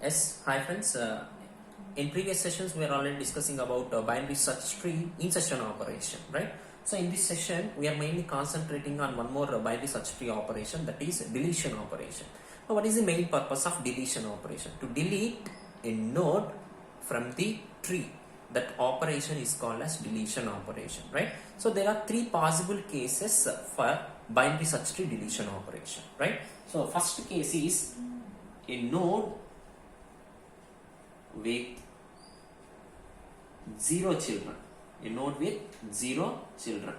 Yes, hi friends. In previous sessions, we are already discussing about binary search tree insertion operation, right? So in this session, we are mainly concentrating on one more binary search tree operation, that is deletion operation. Now, what is the main purpose of deletion operation? To delete a node from the tree. That operation is called as deletion operation, right? So there are three possible cases for binary search tree deletion operation, right? So first case is a node with 0 children, a node with 0 children,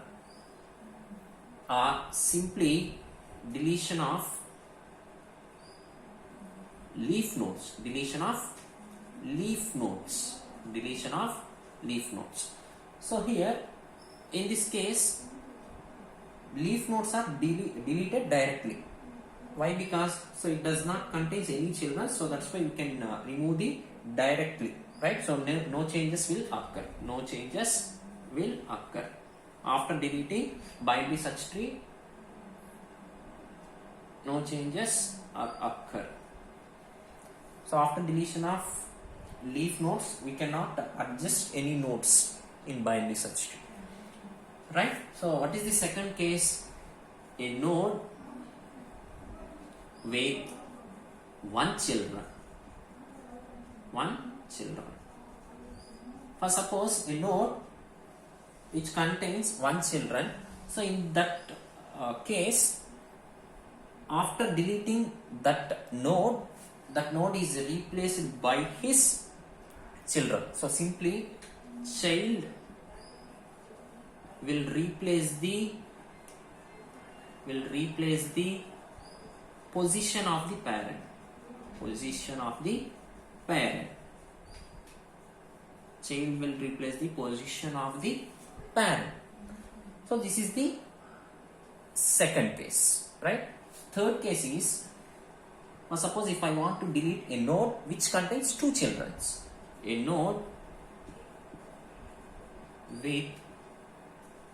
or simply deletion of leaf nodes, deletion of leaf nodes. So here in this case leaf nodes are deleted directly. Why? Because so it does not contain any children, so that's why you can remove the directly, right? So no changes will occur. No changes will occur after deleting binary search tree. No changes occur. So after deletion of leaf nodes, we cannot adjust any nodes in binary search tree, right? So what is the second case? A node with one children. For suppose a node which contains one children, so in that case, after deleting that node is replaced by his children. So simply child will replace the position of the parent. Child will replace the position of the parent. So this is the second case, right? Third case is, suppose if I want to delete a node which contains two children, a node with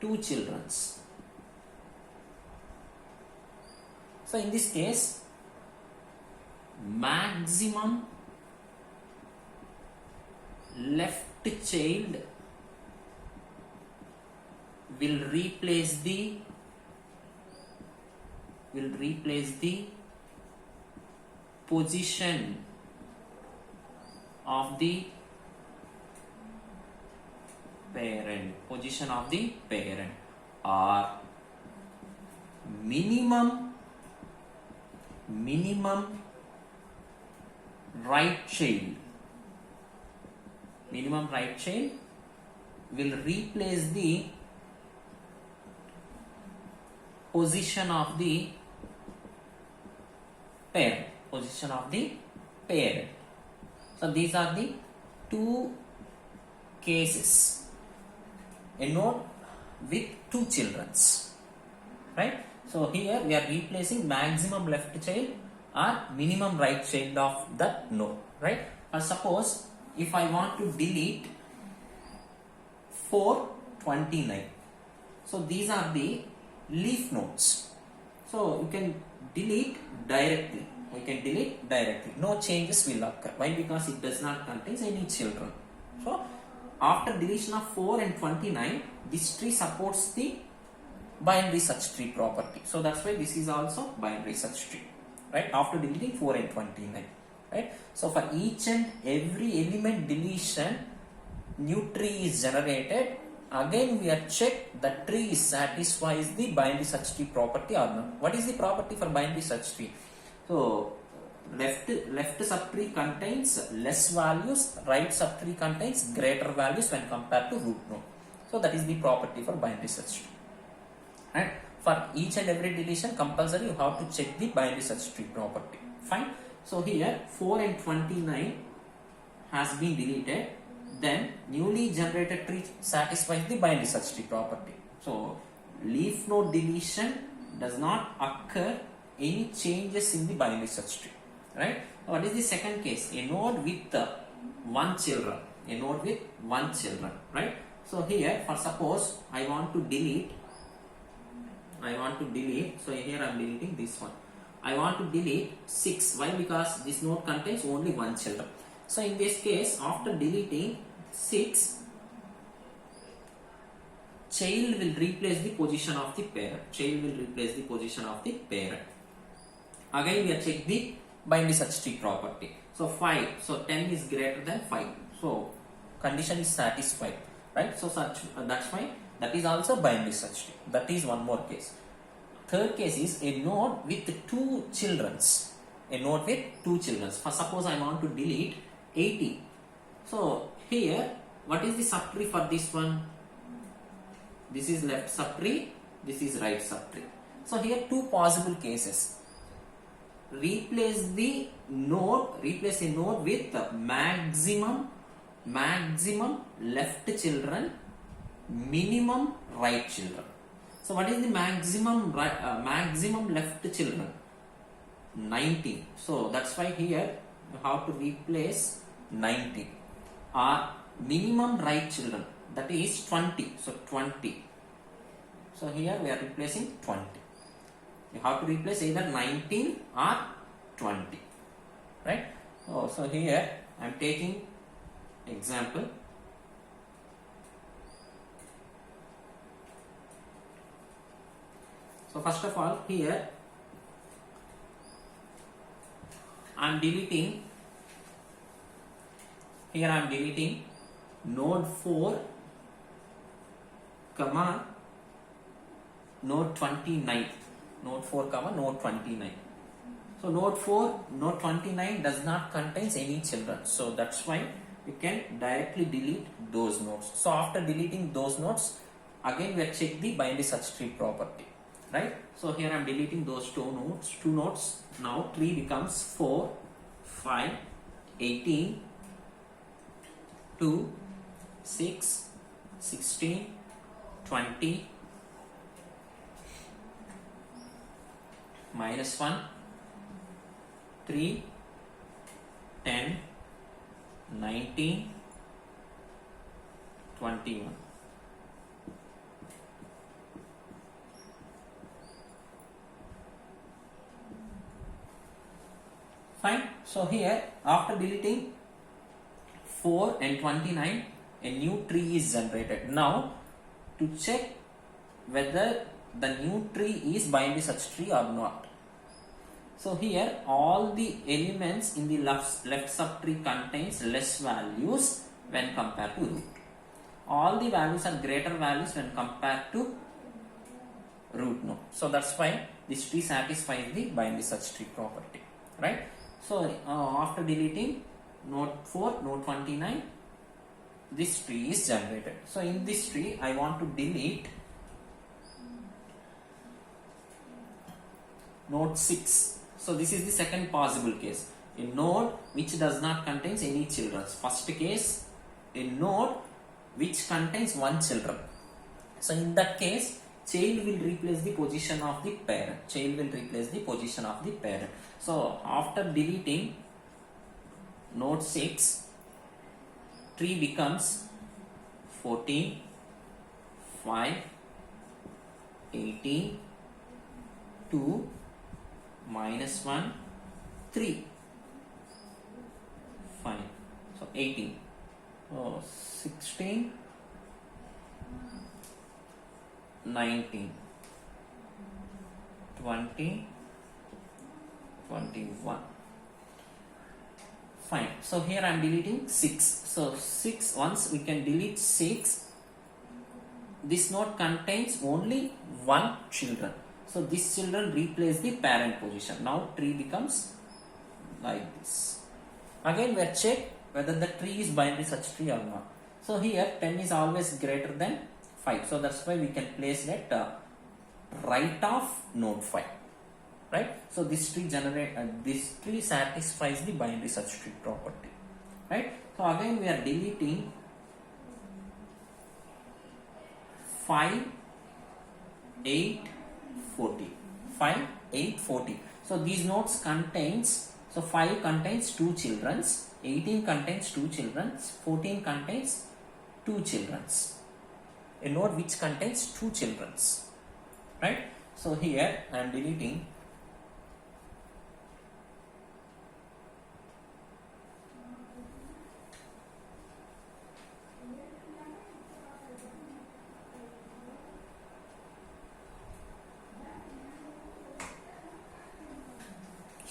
two children. So in this case, maximum left child will replace the position of the parent, or minimum right child will replace the position of the parent. So these are the two cases. A node with two children, right? So here we are replacing maximum left child or minimum right child of that node, right? Or suppose if I want to delete 429, so these are the leaf nodes. So you can delete directly. No changes will occur. Why? Because it does not contain any children. So after deletion of 4 and 29, this tree supports the binary search tree property. So that's why this is also binary search tree, right? After deleting 4 and 29, right? So for each and every element deletion, new tree is generated. Again we are check the tree satisfies the binary search tree property or not. What is the property for binary search tree? So left subtree contains less values, right subtree contains greater values when compared to root node. So that is the property for binary search tree. And for each and every deletion, compulsory you have to check the binary search tree property. Fine. So here 4 and 29 has been deleted. Then newly generated tree satisfies the binary search tree property. So leaf node deletion does not occur any changes in the binary search tree, right? What is the second case? A node with one children, right? So here, for suppose I want to delete, so here I am deleting this one. I want to delete 6. Why? Because this node contains only one children. So in this case, after deleting 6, child will replace the position of the parent. Child will replace the position of the parent. Again we are check the binary search tree property. So 5. So 10 is greater than 5. So condition is satisfied, right? So that's why that is also binary search tree. That is one more case. Third case is a node with two childrens. A node with two childrens. For suppose I want to delete 80. So here, what is the subtree for this one? This is left subtree. This is right subtree. So here two possible cases. Replace a node with maximum left children, minimum right children. So what is the maximum left children? 19. So that's why here you have to replace 19. Minimum right children, that is 20. So 20. So here we are replacing 20. You have to replace either 19 or 20, right? So here I am taking example. So first of all, here I am deleting. Here I am deleting node 4, comma node 29. Node 4, comma node 29. So node 4, node 29 does not contains any children. So that's why we can directly delete those nodes. So after deleting those nodes, again we check the binary search tree property, right? So here I am deleting those two nodes. Now tree becomes 4, 5, 18, 2, 6, 16, 20, minus 1, 3, 10, 19, 21. Fine. So here after deleting 4 and 29, a new tree is generated. Now to check whether the new tree is binary search tree or not. So here all the elements in the left subtree contains less values when compared to root. All the values are greater values when compared to root node. So that's why this tree satisfies the binary search tree property, right? So after deleting node 4, node 29, this tree is generated. So in this tree I want to delete node 6. So this is the second possible case. A node which does not contains any children. First case, a node which contains one children. So in that case, child will replace the position of the parent. Child will replace the position of the parent. So after deleting node 6, tree becomes 14, 5, 18, 2, minus 1, 3. Fine. So 18. 16, 19, 20, 21. Fine. So here I am deleting 6. So 6, once we can delete 6, this node contains only one children. So this children replace the parent position. Now tree becomes like this. Again we check whether the tree is binary search tree or not. So here 10 is always greater than 5. So that's why we can place it right of node 5. Right? So this tree satisfies the binary search tree property. Right? So again we are deleting 5, 8, 40. 5, 8, 40. So these nodes contains, so 5 contains 2 children, 18 contains 2 children, 14 contains 2 children. A node which contains 2 children. Right? So here I am deleting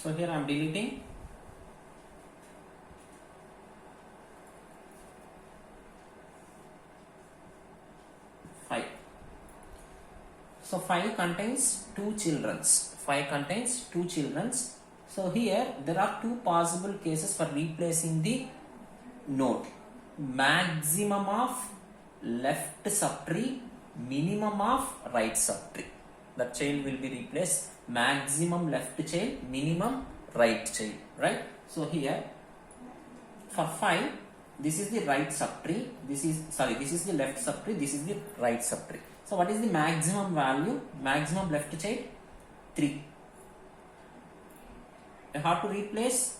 So here I am deleting 5. So 5 contains 2 childrens. 5 contains 2 childrens. So here there are 2 possible cases for replacing the node. Maximum of left subtree, minimum of right subtree. The child will be replaced. Maximum left child, minimum right child. Right? So here for 5, this is the right subtree. This is the left subtree. This is the right subtree. So what is the maximum value? Maximum left child 3. You have to replace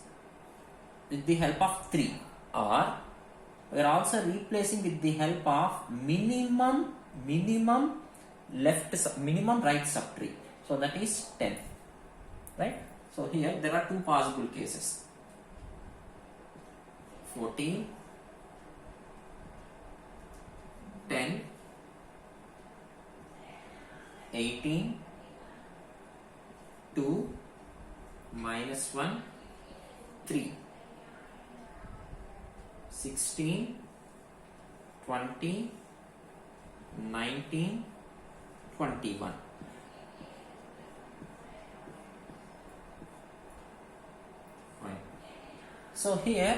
with the help of 3, or we are also replacing with the help of minimum right subtree. So that is 10. Right? So here there are 2 possible cases. 14, 10, 18, 2, minus 1, 3, 16, 20, 19, 21. Fine. So here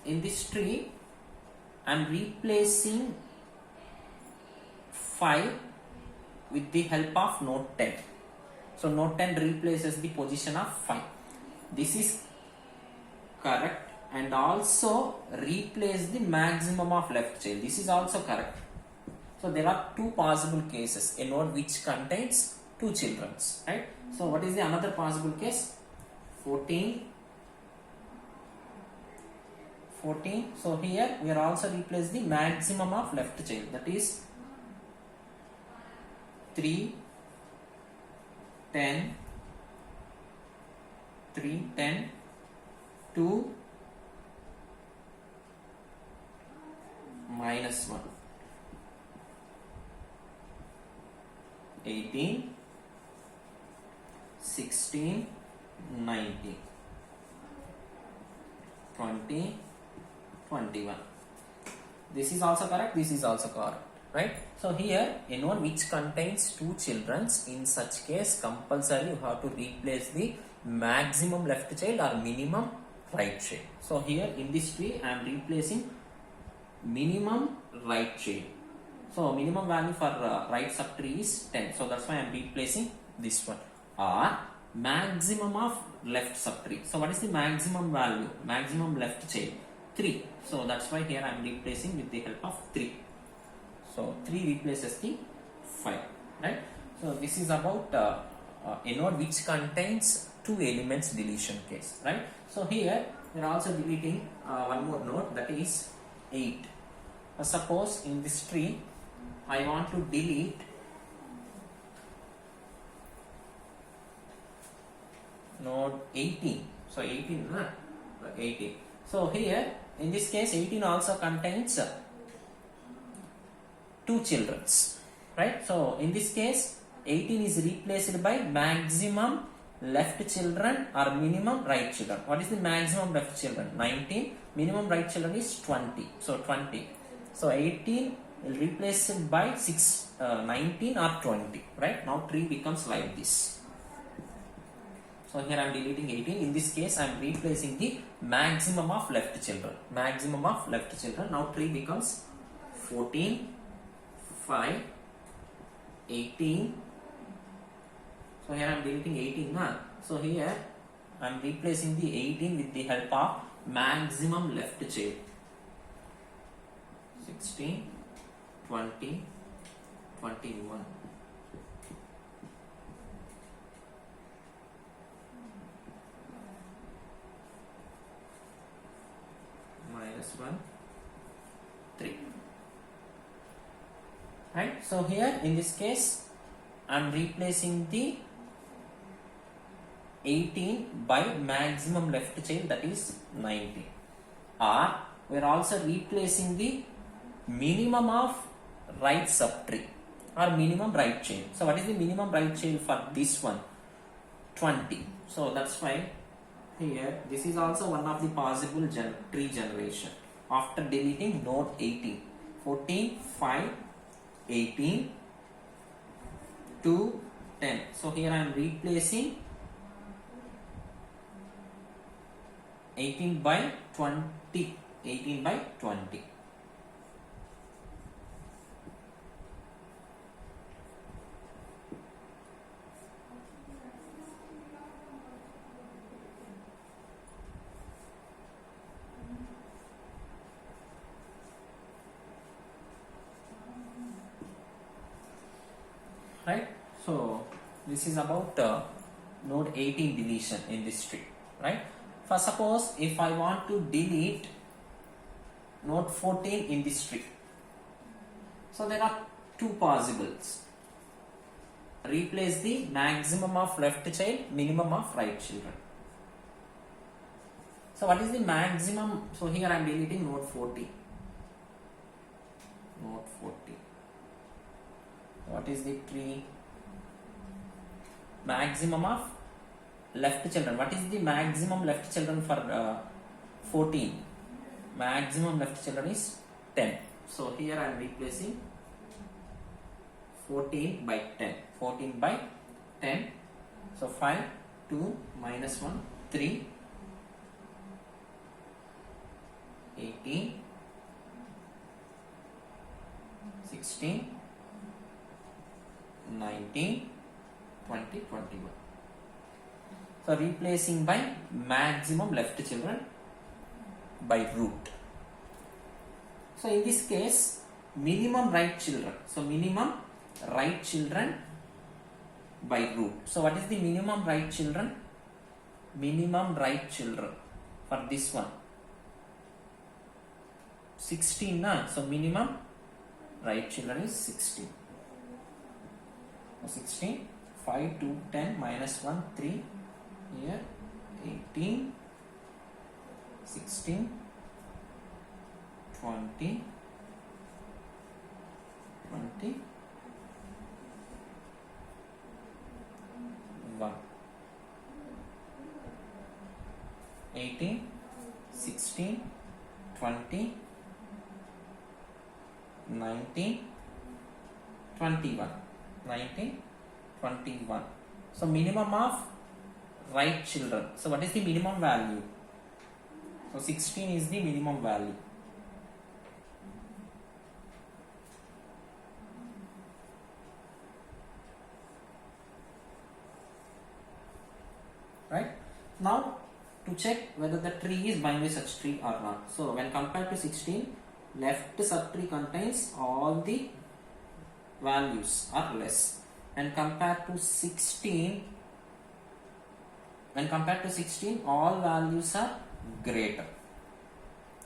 in this tree I am replacing 5 with the help of node 10. So node 10 replaces the position of 5. This is correct, and also replace the maximum of left child. This is also correct. So there are 2 possible cases. A node which contains 2 children. Right? So what is the another possible case? 14. So here we are also replace the maximum of left child. That is 3, 10, 2, minus 1, 18, 16, 19, 20, 21. This is also correct. This is also correct. Right? So here a node which contains 2 children, in such case compulsory you have to replace the maximum left child or minimum right child. So here in this tree I am replacing minimum right child. So minimum value for right subtree is 10. So that's why I am replacing this one. Or maximum of left subtree. So what is the maximum value? Maximum left child 3. So that's why here I am replacing with the help of 3. So 3 replaces the 5. Right? So this is about a node which contains 2 elements deletion case. Right? So here we are also deleting one more node, that is 8. Suppose in this tree I want to delete node 18. So 18. So here in this case 18 also contains 2 children. Right? So in this case 18 is replaced by maximum left children or minimum right children. What is the maximum left children? 19. Minimum right children is 20. So 20. So 18 will replace it by 19 or 20. Right? Now tree becomes like this. So here I am deleting 18. In this case I am replacing the maximum of left children. Maximum of left children. Now tree becomes 14, 5, 18. So here I am deleting 18. So here I am replacing the 18 with the help of maximum left child. 16, 20, 21. Minus 1, 3. Right? So here in this case I am replacing the 18 by maximum left child, that is 19. Or we are also replacing the minimum of right subtree or minimum right child. So what is the minimum right child for this one? 20. So that's why here this is also one of the possible tree generation after deleting node 18. 14, 5, 18, 2, 10. So here I am replacing 18 by 20. 18 by 20. Right, so this is about node 18 deletion in this tree, right? For suppose if I want to delete node 14 in this tree, so there are two possibles. Replace the maximum of left child, minimum of right children. So what is the maximum? So here I am deleting node 40. Node 40. What is the tree? Maximum of left children. What is the maximum left children for 14? Maximum left children is 10. So here I am replacing 14 by 10. 14 by 10. So 5, 2, minus 1, 3, 18, 16, 19, 20, 21. So replacing by maximum left children by root. So in this case minimum right children. So minimum right children by root. So what is the minimum right children? Minimum right children for this one 16 na? So minimum right children is 16. 16, 5, 2, 10, minus 1, 3, here 18, 16, 20, 21. 18, 16, 20, 19, 21. 19, 21. So minimum of right children. So what is the minimum value? So 16 is the minimum value. Right? Now to check whether the tree is binary search tree or not. So when compared to 16, left subtree contains all the values are less, and compared to 16, all values are greater.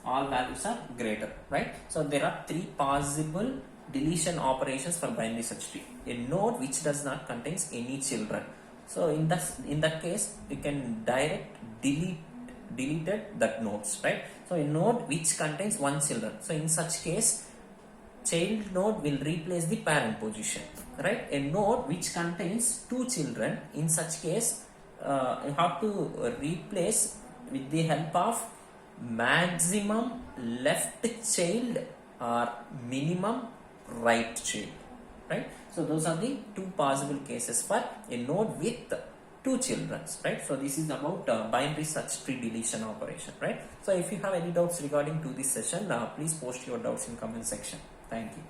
All values are greater, right? So there are three possible deletion operations for binary search tree. A node which does not contains any children. So in that case you can direct deleted that nodes, right? So a node which contains one children. So in such case child node will replace the parent position, right? A node which contains two children, in such case you have to replace with the help of maximum left child or minimum right child, right? So those are the two possible cases for a node with two children, right? So this is about binary search tree deletion operation, right? So if you have any doubts regarding to this session, please post your doubts in comment section. Thank you.